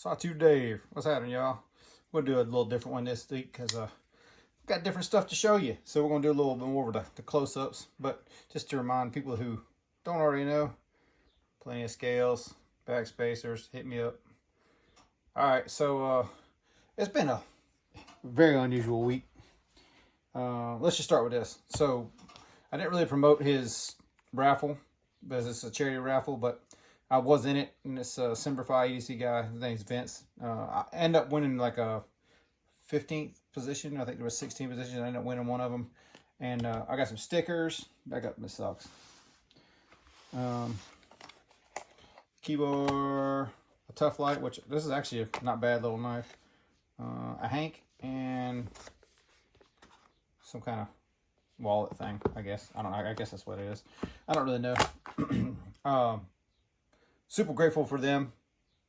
Sawtooth Dave, what's happening, y'all? We'll do a little different one this week because got different stuff to show you. So we're gonna do a little bit more of the close-ups, but just to remind people who don't already know, plenty of scales, back spacers, hit me up. All right, so it's been a very unusual week. Let's just start with this. So I didn't really promote his raffle because it's a charity raffle, but I was in it, and it's a Simplify EDC guy. His name's Vince. I ended up winning like a 15th position. I think there was 16 positions. I ended up winning one of them, and I got some stickers. Back up, Miss Socks. Keyboard, a Tough Light, which this is actually a not bad little knife. A Hank, and some kind of wallet thing, I guess. I don't know. I guess that's what it is. I don't really know. Super grateful for them.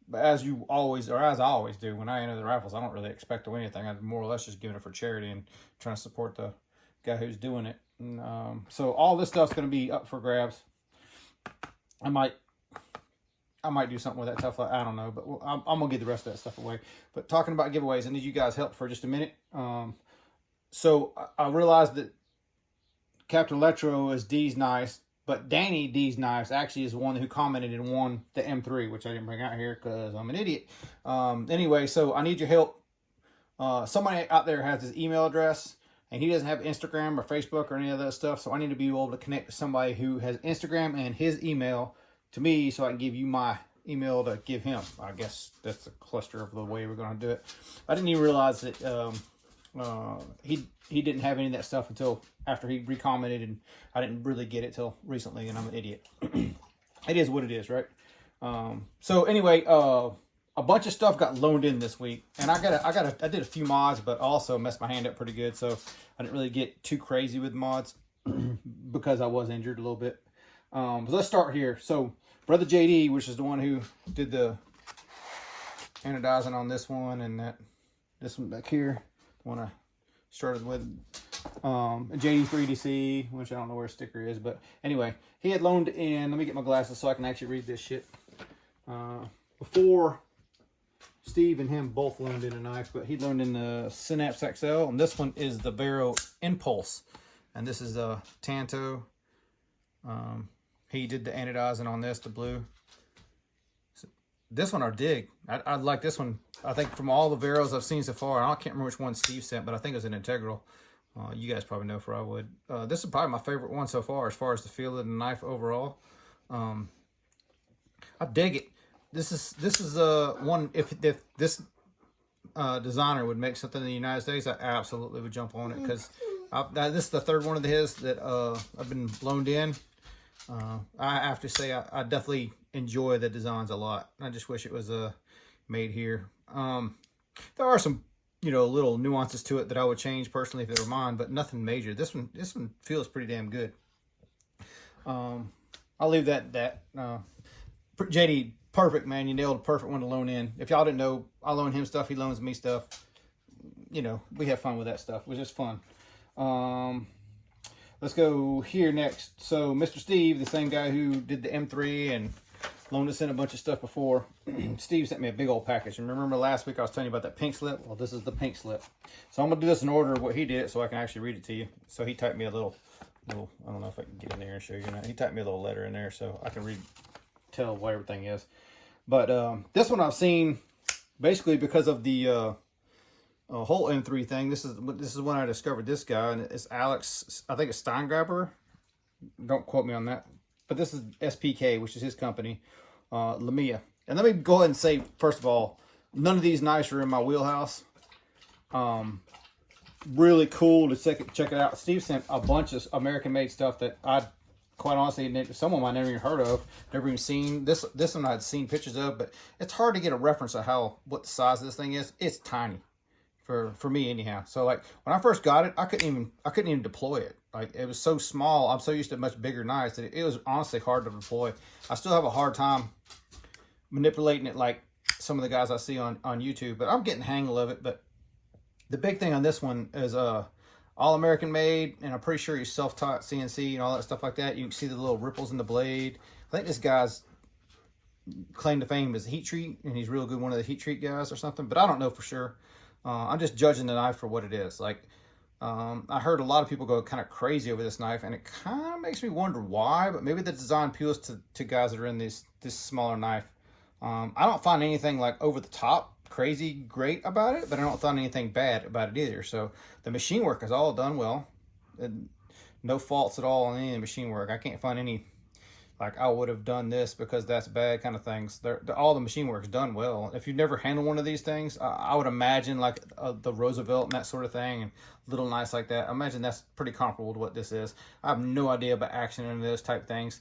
But as you always, or as I always do, when I enter the raffles, I don't really expect to win anything. I'm more or less just giving it for charity and trying to support the guy who's doing it. And, so all this stuff's going to be up for grabs. I might do something with that Tough Light. I don't know, but I'm going to give the rest of that stuff away. But talking about giveaways, I need you guys' help for just a minute. So I realized that Captain Electro is D's Nice, but Danny D's Knives actually is the one who commented and won the M3, which I didn't bring out here because I'm an idiot. Anyway, so I need your help. Somebody out there has his email address, and he doesn't have Instagram or Facebook or any of that stuff, so I need to be able to connect to somebody who has Instagram and his email to me so I can give you my email to give him. I guess that's a cluster of the way we're going to do it. I didn't even realize that he didn't have any of that stuff until after he recommented, and I didn't really get it till recently, and I'm an idiot. It is what it is, right? So anyway, a bunch of stuff got loaned in this week, and I did a few mods, but also messed my hand up pretty good, so I didn't really get too crazy with mods because I was injured a little bit. So let's start here. So Brother JD, which is the one who did the anodizing on this one, and this one back here, the one I started with, JD3DC, which I don't know where his sticker is, but anyway, he had loaned in, let me get my glasses so I can actually read this shit. Before Steve and him both loaned in a knife, but he loaned in the Synapse XL, and this one is the Vero Impulse, and this is a Tanto. He did the anodizing on this, the blue. So this one I dig. I like this one. I think from all the Veros I've seen so far, I can't remember which one Steve sent, but I think it was an Integral. You guys probably know if I would. This is probably my favorite one so far as the feel of the knife overall. I dig it. This is one, if this designer would make something in the United States, I absolutely would jump on it, because this is the third one of his that I've been loaned in. I have to say I definitely enjoy the designs a lot. I just wish it was made here. There are some little nuances to it that I would change personally if they were mine, but nothing major. This one feels pretty damn good. I'll leave that. JD, perfect, man. You nailed a perfect one to loan in. If y'all didn't know, I loan him stuff, he loans me stuff. We have fun with that stuff. It was just fun. Let's go here next. So Mr. Steve, the same guy who did the M3 and loaned us in a bunch of stuff before, Steve sent me a big old package. And remember last week I was telling you about that pink slip? Well, this is the pink slip. So I'm going to do this in order of what he did so I can actually read it to you. So he typed me a little, I don't know if I can get in there and show you or not. He typed me a little letter in there so I can tell what everything is. But this one I've seen basically because of the whole M3 thing. This is when I discovered this guy, and it's Alex, I think it's Steingraber. Don't quote me on that. But this is SPK, which is his company, Lamia. And let me go ahead and say, first of all, none of these knives are in my wheelhouse. Really cool to check it out. Steve sent a bunch of American-made stuff that I, quite honestly, some of them I never even heard of, never even seen. This one I'd seen pictures of, but it's hard to get a reference of what the size of this thing is. It's tiny. For me anyhow. So like when I first got it, I couldn't even deploy it. Like it was so small. I'm so used to much bigger knives that it was honestly hard to deploy. I still have a hard time manipulating it like some of the guys I see on YouTube, but I'm getting the hang of it. But the big thing on this one is all American made, and I'm pretty sure he's self-taught CNC and all that stuff like that. You can see the little ripples in the blade. I think this guy's claim to fame as heat treat, and he's real good, one of the heat treat guys or something, but I don't know for sure. I'm just judging the knife for what it is. Like, I heard a lot of people go kind of crazy over this knife, and it kind of makes me wonder why, but maybe the design appeals to guys that are in this smaller knife. I don't find anything like over the top crazy great about it, but I don't find anything bad about it either. So the machine work is all done well. No faults at all on any of the machine work. I can't find any, like, I would have done this because that's bad kind of things. All the machine work is done well. If you've never handled one of these things, I would imagine like the Roosevelt and that sort of thing, and little knives like that. I imagine that's pretty comparable to what this is. I have no idea about action in those type things.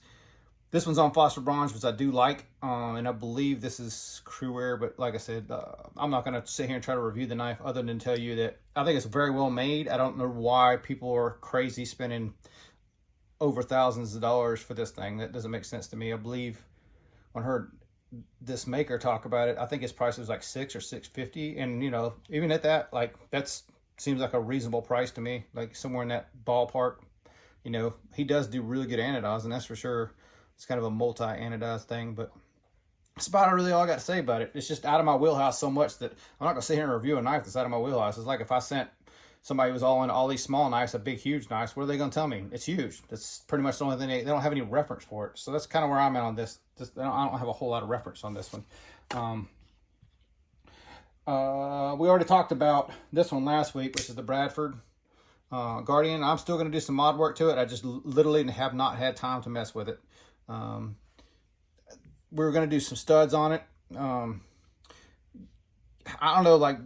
This one's on phosphor bronze, which I do like, and I believe this is crew wear, but like I said, I'm not going to sit here and try to review the knife other than tell you that I think it's very well made. I don't know why people are crazy spending over thousands of dollars for this thing. That doesn't make sense to me. I believe when I heard this maker talk about it, I think his price was like $600 or $650, and you know, even at that, like, that's seems like a reasonable price to me, like somewhere in that ballpark. You know, he does do really good anodizing, that's for sure. It's kind of a multi-anodized thing, but that's about really all I got to say about it. It's just out of my wheelhouse so much that I'm not going to sit here and review a knife that's out of my wheelhouse. It's like if I sent somebody who's all into all these small knives, a big, huge knife, what are they going to tell me? It's huge. That's pretty much the only thing. They don't have any reference for it. So that's kind of where I'm at on this. I don't have a whole lot of reference on this one. We already talked about this one last week, which is the Bradford Guardian. I'm still going to do some mod work to it. I just literally have not had time to mess with it. We're going to do some studs on it. I don't know, like,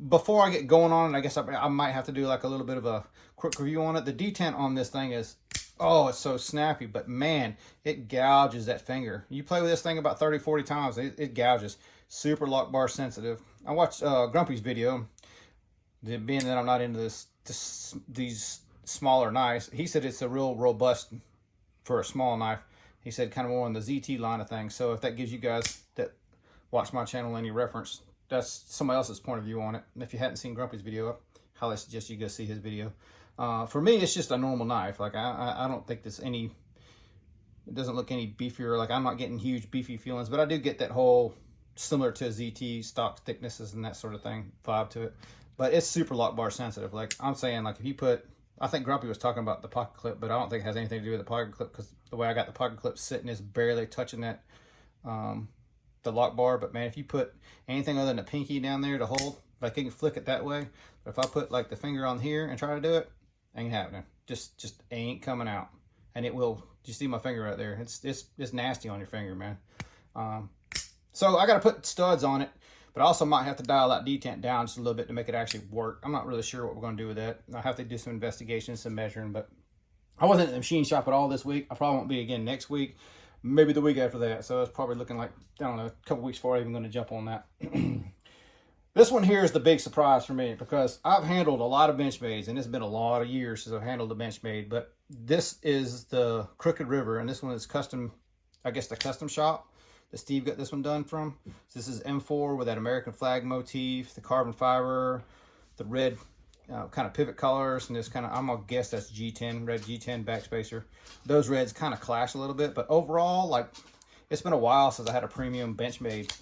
before I get going on it, I guess I might have to do like a little bit of a quick review on it. The detent on this thing is, oh, it's so snappy, but man, it gouges that finger. You play with this thing about 30, 40 times, it gouges. Super lock bar sensitive. I watched Grumpy's video, being that I'm not into these smaller knives. He said it's a real robust for a small knife. He said kind of more on the ZT line of things. So if that gives you guys that watch my channel any reference, that's somebody else's point of view on it. And if you hadn't seen Grumpy's video, I highly suggest you go see his video. For me, it's just a normal knife. Like, I don't think there's any, it doesn't look any beefier. Like, I'm not getting huge beefy feelings, but I do get that whole similar to ZT stock thicknesses and that sort of thing vibe to it. But it's super lock bar sensitive. Like, I'm saying, like, if you put, I think Grumpy was talking about the pocket clip, but I don't think it has anything to do with the pocket clip, because the way I got the pocket clip sitting is barely touching that, the lock bar. But man, if you put anything other than a pinky down there to hold, like, you can flick it that way. But if I put like the finger on here and try to do it, ain't happening. Just ain't coming out. And it will, you see my finger right there? It's nasty on your finger, man. So I got to put studs on it, but I also might have to dial that detent down just a little bit to make it actually work. I'm not really sure what we're going to do with that. I have to do some investigation, some measuring, but I wasn't at the machine shop at all this week. I probably won't be again next week, maybe the week after that. So it's probably looking like, I don't know, a couple weeks before I'm even going to jump on that. This one here is the big surprise for me, because I've handled a lot of Benchmades, and it's been a lot of years since I've handled a Benchmade, but this is the Crooked River, and this one is custom, I guess the custom shop that Steve got this one done from. So this is M4 with that American flag motif, the carbon fiber, the red kind of pivot colors, and this kind of, I'm gonna guess that's G10, red G10 backspacer. Those reds kind of clash a little bit, but overall, like, it's been a while since I had a premium Benchmade,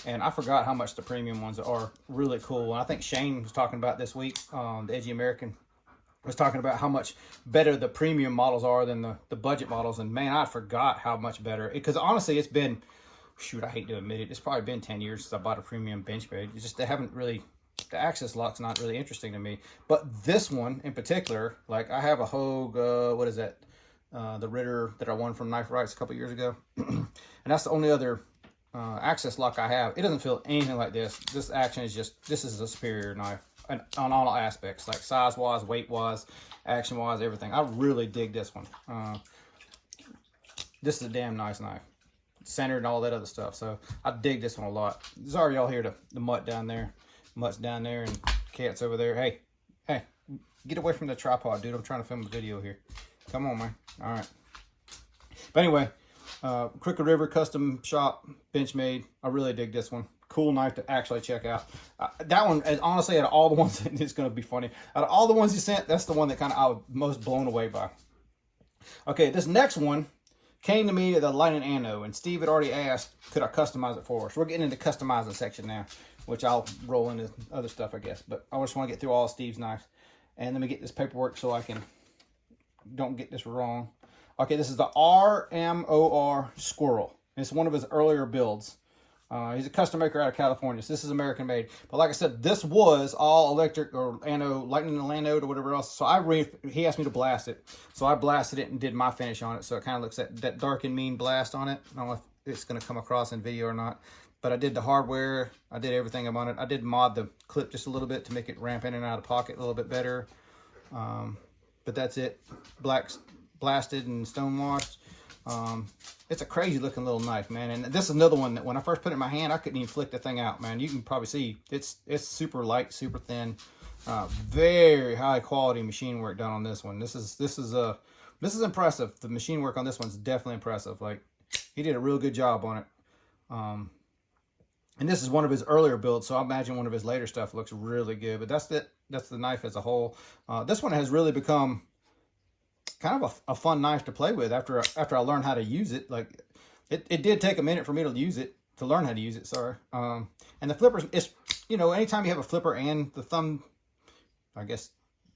and I forgot how much the premium ones are really cool. And I think Shane was talking about this week, the Edgy American was talking about how much better the premium models are than the budget models, and man, I forgot how much better. Because honestly, it's been, shoot, I hate to admit it, it's probably been 10 years since I bought a premium Benchmade. It's just, they haven't really, the access lock's not really interesting to me. But this one in particular, like, I have a Hogue, what is that? The Ritter that I won from Knife Rights a couple years ago. And that's the only other access lock I have. It doesn't feel anything like this. This action is just, this is a superior knife on all aspects, like size-wise, weight-wise, action-wise, everything. I really dig this one. This is a damn nice knife. Centered and all that other stuff. So I dig this one a lot. Sorry y'all hear the mutt down there. Mutt's down there and cat's over there. Hey, get away from the tripod, dude. I'm trying to film a video here. Come on, man. All right. But anyway, Crooked River custom shop, Benchmade. I really dig this one. Cool knife to actually check out. That one, honestly, out of all the ones, it's going to be funny. Out of all the ones you sent, that's the one that kind of I was most blown away by. Okay, this next one came to me the Lightning Anno, and Steve had already asked, could I customize it for us? We're getting into customizing section now, which I'll roll into other stuff, I guess. But I just want to get through all of Steve's knives. And let me get this paperwork so I don't get this wrong. Okay, this is the RMR Squirrel. It's one of his earlier builds. He's a custom maker out of California, so this is American made. But like I said, this was all electric or lightning and anode or whatever else. So he asked me to blast it. So I blasted it and did my finish on it. So it kind of looks at that dark and mean blast on it. I don't know if it's going to come across in video or not. But I did the hardware. I did everything on it. I did mod the clip just a little bit to make it ramp in and out of the pocket a little bit better. But that's it. Blasted and stonewashed. It's a crazy looking little knife, man. And this is another one that when I first put it in my hand, I couldn't even flick the thing out, man. You can probably see it's super light, super thin, very high quality machine work done on this one. This is impressive. The machine work on this one's definitely impressive. Like, he did a real good job on it. And this is one of his earlier builds, so I imagine one of his later stuff looks really good. But that's it. That's the knife as a whole. This one has really become kind of a fun knife to play with after I learned how to use it. Like, it did take a minute for me to learn how to use it, sorry. And the flippers, it's, anytime you have a flipper and the thumb, I guess,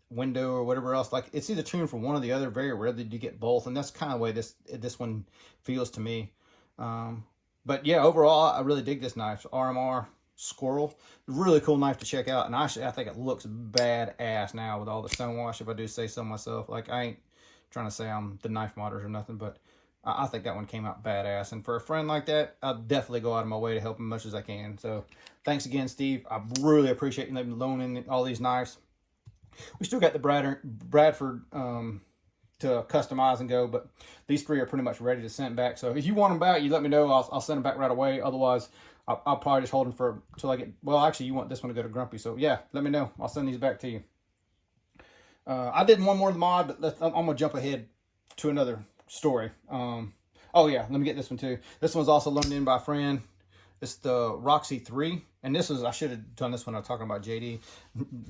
window or whatever else, like, it's either tuned for one or the other. Very rarely do you get both, and that's kind of the way this one feels to me. But yeah, overall, I really dig this knife. RMR Squirrel, really cool knife to check out. And actually, I think it looks badass now with all the stonewash, if I do say so myself. Like, I ain't trying to say I'm the knife modders or nothing, but I think that one came out badass. And for a friend like that, I'll definitely go out of my way to help him as much as I can. So thanks again, Steve. I really appreciate you loaning all these knives. We still got the Bradford to customize and go, but these three are pretty much ready to send back. So if you want them back, you let me know. I'll send them back right away. Otherwise, I'll probably just hold them until I get, well, actually, you want this one to go to Grumpy. So yeah, let me know. I'll send these back to you. I did one more mod, but I'm going to jump ahead to another story. Oh yeah, let me get this one too. This one's also loaned in by a friend. It's the Roxy III. And this was, I should have done this when I was talking about JD.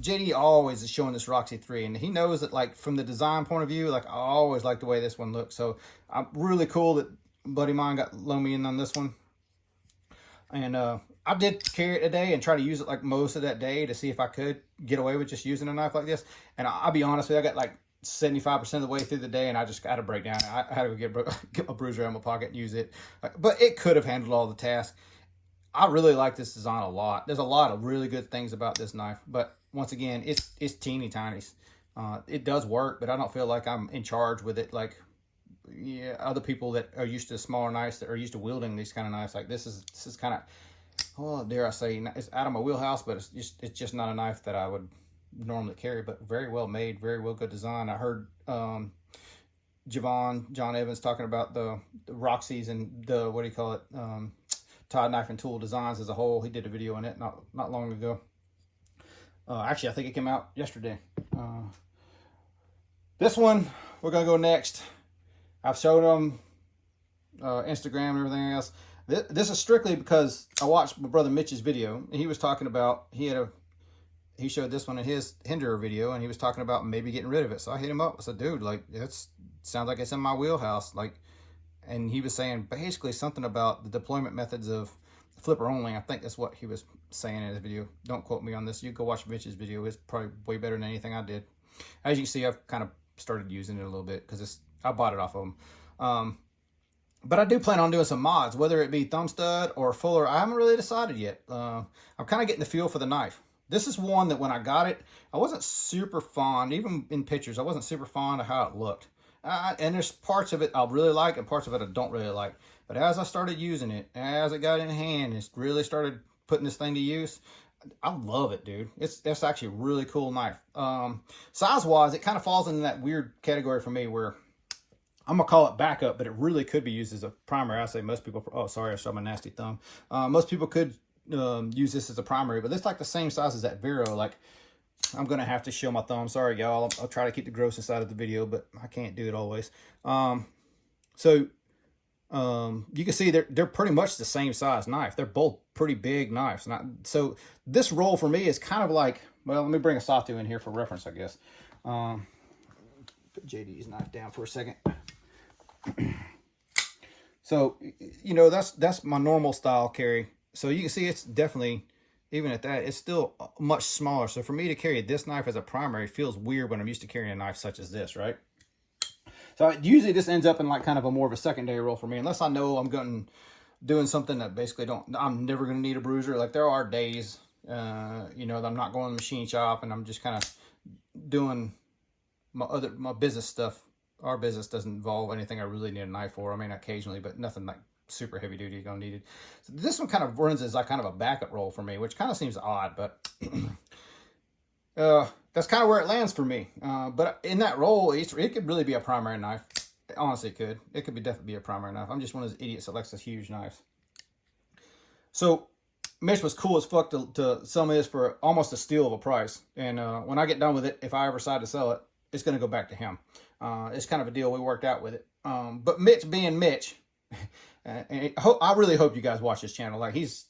JD always is showing this Roxy III. And he knows that, like, from the design point of view, like, I always like the way this one looks. So I'm really cool that a buddy of mine got loaned me in on this one. And I did carry it today and try to use it like most of that day to see if I could get away with just using a knife like this. And I'll be honest with you, I got like 75% of the way through the day and I just got to break down. I had to get my bruiser out of my pocket and use it. But it could have handled all the tasks. I really like this design a lot. There's a lot of really good things about this knife. But once again, it's teeny tiny. It does work, but I don't feel like I'm in charge with it like other people that are used to smaller knives, that are used to wielding these kind of knives. Like, this is kind of, oh, dare I say, it's out of my wheelhouse, but it's just not a knife that I would normally carry. But very well made, very well good design. I heard John Evans talking about the Roxy's and the, what do you call it, Todd Knife and Tool Designs as a whole. He did a video on it not long ago. Actually, I think it came out yesterday. This one, we're gonna go next. I've showed them Instagram and everything else. This is strictly because I watched my brother Mitch's video, and he was talking about, he showed this one in his Hinderer video, and he was talking about maybe getting rid of it. So I hit him up. I said, dude, like, sounds like it's in my wheelhouse. Like, and he was saying basically something about the deployment methods of flipper only. I think that's what he was saying in his video. Don't quote me on this. You go watch Mitch's video. It's probably way better than anything I did. As you can see, I've kind of started using it a little bit because I bought it off of him. But I do plan on doing some mods, whether it be thumb stud or fuller. I haven't really decided yet. I'm kind of getting the feel for the knife. This is one that when I got it, I wasn't super fond, even in pictures, I wasn't super fond of how it looked. And there's parts of it I really like and parts of it I don't really like. But as I started using it, as it got in hand, and really started putting this thing to use, I love it, dude. It's actually a really cool knife. Size-wise, it kind of falls into that weird category for me where I'm going to call it backup, but it really could be used as a primary. I say most people, oh, sorry, I showed my nasty thumb. Most people could use this as a primary, but it's like the same size as that Vero. Like, I'm going to have to show my thumb. Sorry, y'all. I'll try to keep the grossness side of the video, but I can't do it always. You can see they're pretty much the same size knife. They're both pretty big knives. So this roll for me is kind of like, well, let me bring a Sawtooth in here for reference, I guess. Put JD's knife down for a second. So, you know, that's my normal style carry. So you can see it's definitely, even at that, it's still much smaller. So for me to carry this knife as a primary feels weird when I'm used to carrying a knife such as this, right? So usually this ends up in like kind of a more of a secondary role for me, unless I know I'm doing something that basically I'm never going to need a bruiser. Like there are days, you know, that I'm not going to the machine shop and I'm just kind of doing my business stuff. Our business doesn't involve anything I really need a knife for. I mean, occasionally, but nothing like super heavy duty gonna need it. So this one kind of runs as like kind of a backup role for me, which kind of seems odd, but that's kind of where it lands for me. But in that role, it could really be a primary knife. Honestly, it could. It could definitely be a primary knife. I'm just one of those idiots that likes those huge knives. So Mitch was cool as fuck to sell me this for almost a steal of a price. And when I get done with it, if I ever decide to sell it, it's going to go back to him. It's kind of a deal we worked out with it. But Mitch being Mitch, and I really hope you guys watch his channel. Like he's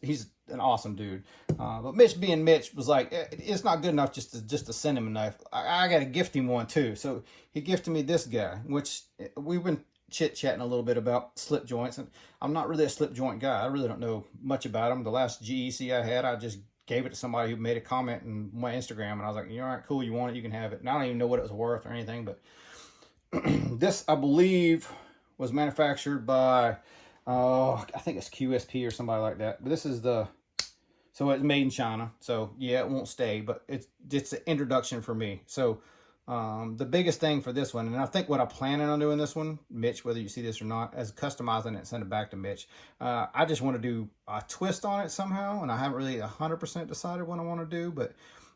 an awesome dude. But Mitch being Mitch was like, it's not good enough just to send him a knife. I got to gift him one too. So he gifted me this guy, which we've been chit-chatting a little bit about slip joints, and I'm not really a slip joint guy. I really don't know much about them. The last GEC I had, I just gave it to somebody who made a comment on my Instagram, and I was like, all right, cool, you want it, you can have it. And I don't even know what it was worth or anything, but this, I believe, was manufactured by, I think it's QSP or somebody like that. But this is so it's made in China. So yeah, it won't stay, but it's an introduction for me. So the biggest thing for this one, and I think what I'm planning on doing this one, Mitch, whether you see this or not, as customizing it and send it back to Mitch, I just want to do a twist on it somehow, and I haven't really 100% decided what I want to do, but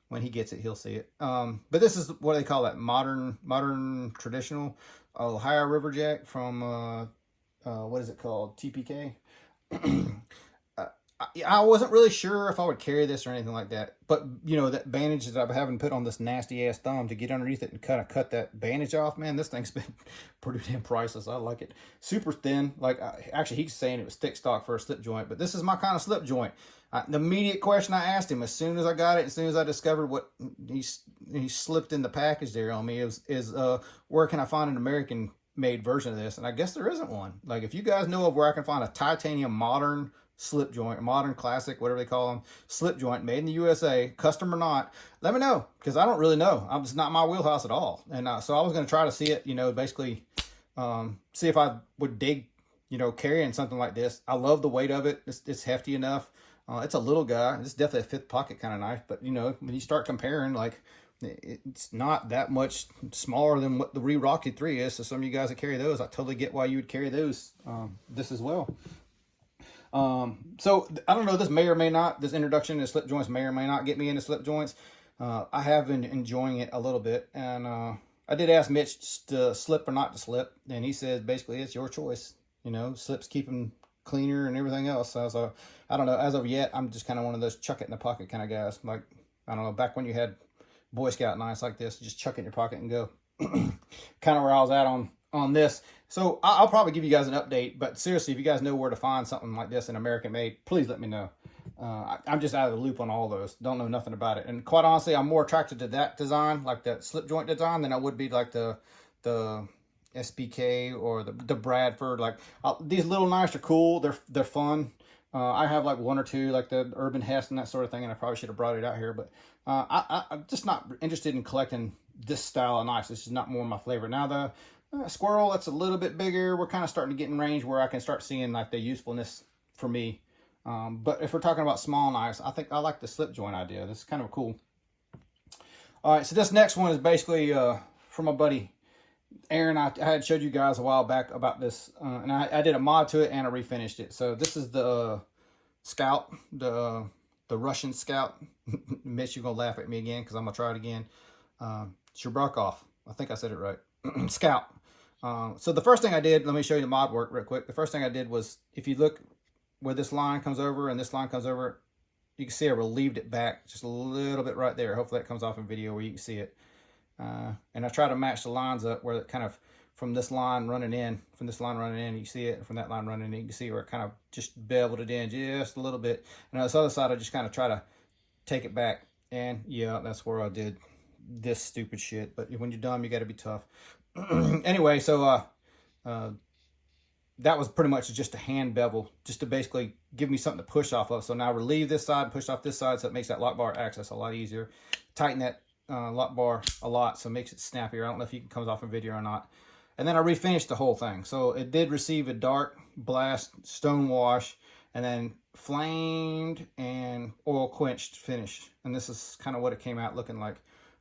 when he gets it, he'll see it. But this is what they call that modern traditional Ohio River Jack from, what is it called? TPK. I wasn't really sure if I would carry this or anything like that, but you know, that bandage that I've having put on this nasty ass thumb to get underneath it and kind of cut that bandage off, man, this thing's been pretty damn priceless. I like it. Super thin. Like actually he's saying it was thick stock for a slip joint, but this is my kind of slip joint. The immediate question I asked him as soon as I got it, as soon as I discovered what he slipped in the package there on me, is where can I find an American made version of this? And I guess there isn't one. Like if you guys know of where I can find a titanium modern slip joint, modern classic, whatever they call them, slip joint made in the USA, custom or not, let me know, because I don't really know. It's not my wheelhouse at all. And so I was going to try to see it, you know, basically see if I would dig, you know, carrying something like this. I love the weight of it. It's hefty enough. It's a little guy. It's definitely a fifth pocket kind of knife, but you know, when you start comparing, like it's not that much smaller than what the Roxy III is. So some of you guys that carry those, I totally get why you would carry those, this as well. So I don't know, this may or may not, this introduction to slip joints may or may not get me into slip joints. I have been enjoying it a little bit, and I did ask Mitch to slip or not to slip, and he said basically it's your choice. You know, slips keep them cleaner and everything else. So I don't know, as of yet, I'm just kind of one of those chuck it in the pocket kind of guys. Like, I don't know, back when you had Boy Scout knives like this, just chuck it in your pocket and go. Kind of where I was at on this. So I'll probably give you guys an update, but seriously, if you guys know where to find something like this in American made, please let me know. I'm just out of the loop on all those. Don't know nothing about it. And quite honestly, I'm more attracted to that design, like that slip joint design, than I would be like the SPK or the Bradford. Like these little knives are cool. They're fun. I have like one or two, like the Urban Hess and that sort of thing, and I probably should have brought it out here, but I'm just not interested in collecting this style of knives. This is not more my flavor. Now the Squirrel, that's a little bit bigger. We're kind of starting to get in range where I can start seeing like the usefulness for me. But if we're talking about small knives, I think I like the slip joint idea. This is kind of cool. All right, so this next one is basically from my buddy Aaron. I had showed you guys a while back about this, and I did a mod to it and I refinished it. So this is the Scout, the Russian Scout. Mitch, you're gonna laugh at me again because I'm gonna try it again. Shabrakov, I think I said it right. Scout. So the first thing I did, let me show you the mod work real quick. The first thing I did was, if you look where this line comes over and this line comes over, you can see I relieved it back just a little bit right there. Hopefully that comes off in video where you can see it. And I try to match the lines up where it kind of, from this line running in, you can see it, and from that line running in, you can see where it kind of just beveled it in just a little bit. And on this other side, I just kind of try to take it back. And yeah, that's where I did this stupid shit. But when you're dumb, you got to be tough. Anyway, so that was pretty much just a hand bevel, just to basically give me something to push off of. So now relieve this side and push off this side, so it makes that lock bar access a lot easier. Tighten that lock bar a lot, so it makes it snappier. I don't know if it comes off in video or not. And then I refinished the whole thing. So it did receive a dark blast stone wash, and then flamed and oil quenched finish. And this is kind of what it came out looking like.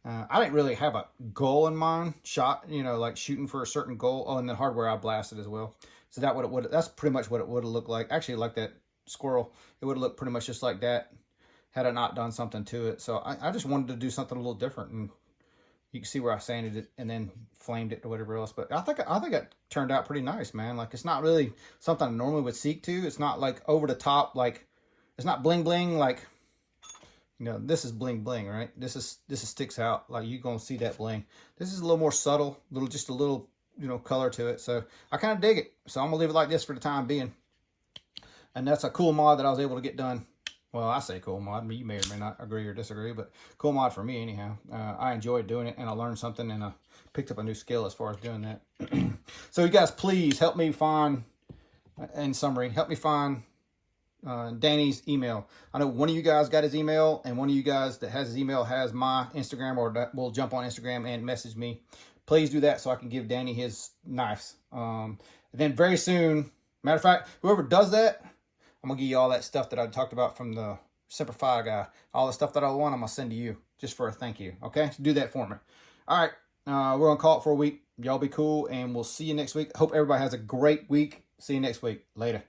I didn't really have a goal in mind, like shooting for a certain goal. Oh, and then hardware I blasted as well. So that's pretty much what it would have looked like. Actually, like that squirrel, it would have looked pretty much just like that had I not done something to it. So I just wanted to do something a little different, and you can see where I sanded it and then flamed it or whatever else. But I think it turned out pretty nice, man. Like, it's not really something I normally would seek to. It's not like over the top, like it's not bling bling. Like, this is bling bling, right? This is sticks out. Like, you're gonna see that bling. This is a little more subtle, just a little color to it. So I kind of dig it. So I'm gonna leave it like this for the time being. And that's a cool mod that I was able to get done. Well, I say cool mod, but you may or may not agree or disagree, but cool mod for me anyhow. I enjoyed doing it, and I learned something, and I picked up a new skill as far as doing that. So you guys, please help me find, in summary, help me find Danny's email. I know one of you guys got his email, and one of you guys that has his email has my Instagram, or that will jump on Instagram and message me. Please do that so I can give Danny his knives. Then very soon, matter of fact, whoever does that, I'm going to give you all that stuff that I talked about from the Semper Fi guy. All the stuff that I want, I'm going to send to you just for a thank you. Okay? So do that for me. All right. We're going to call it for a week. Y'all be cool, and we'll see you next week. Hope everybody has a great week. See you next week. Later.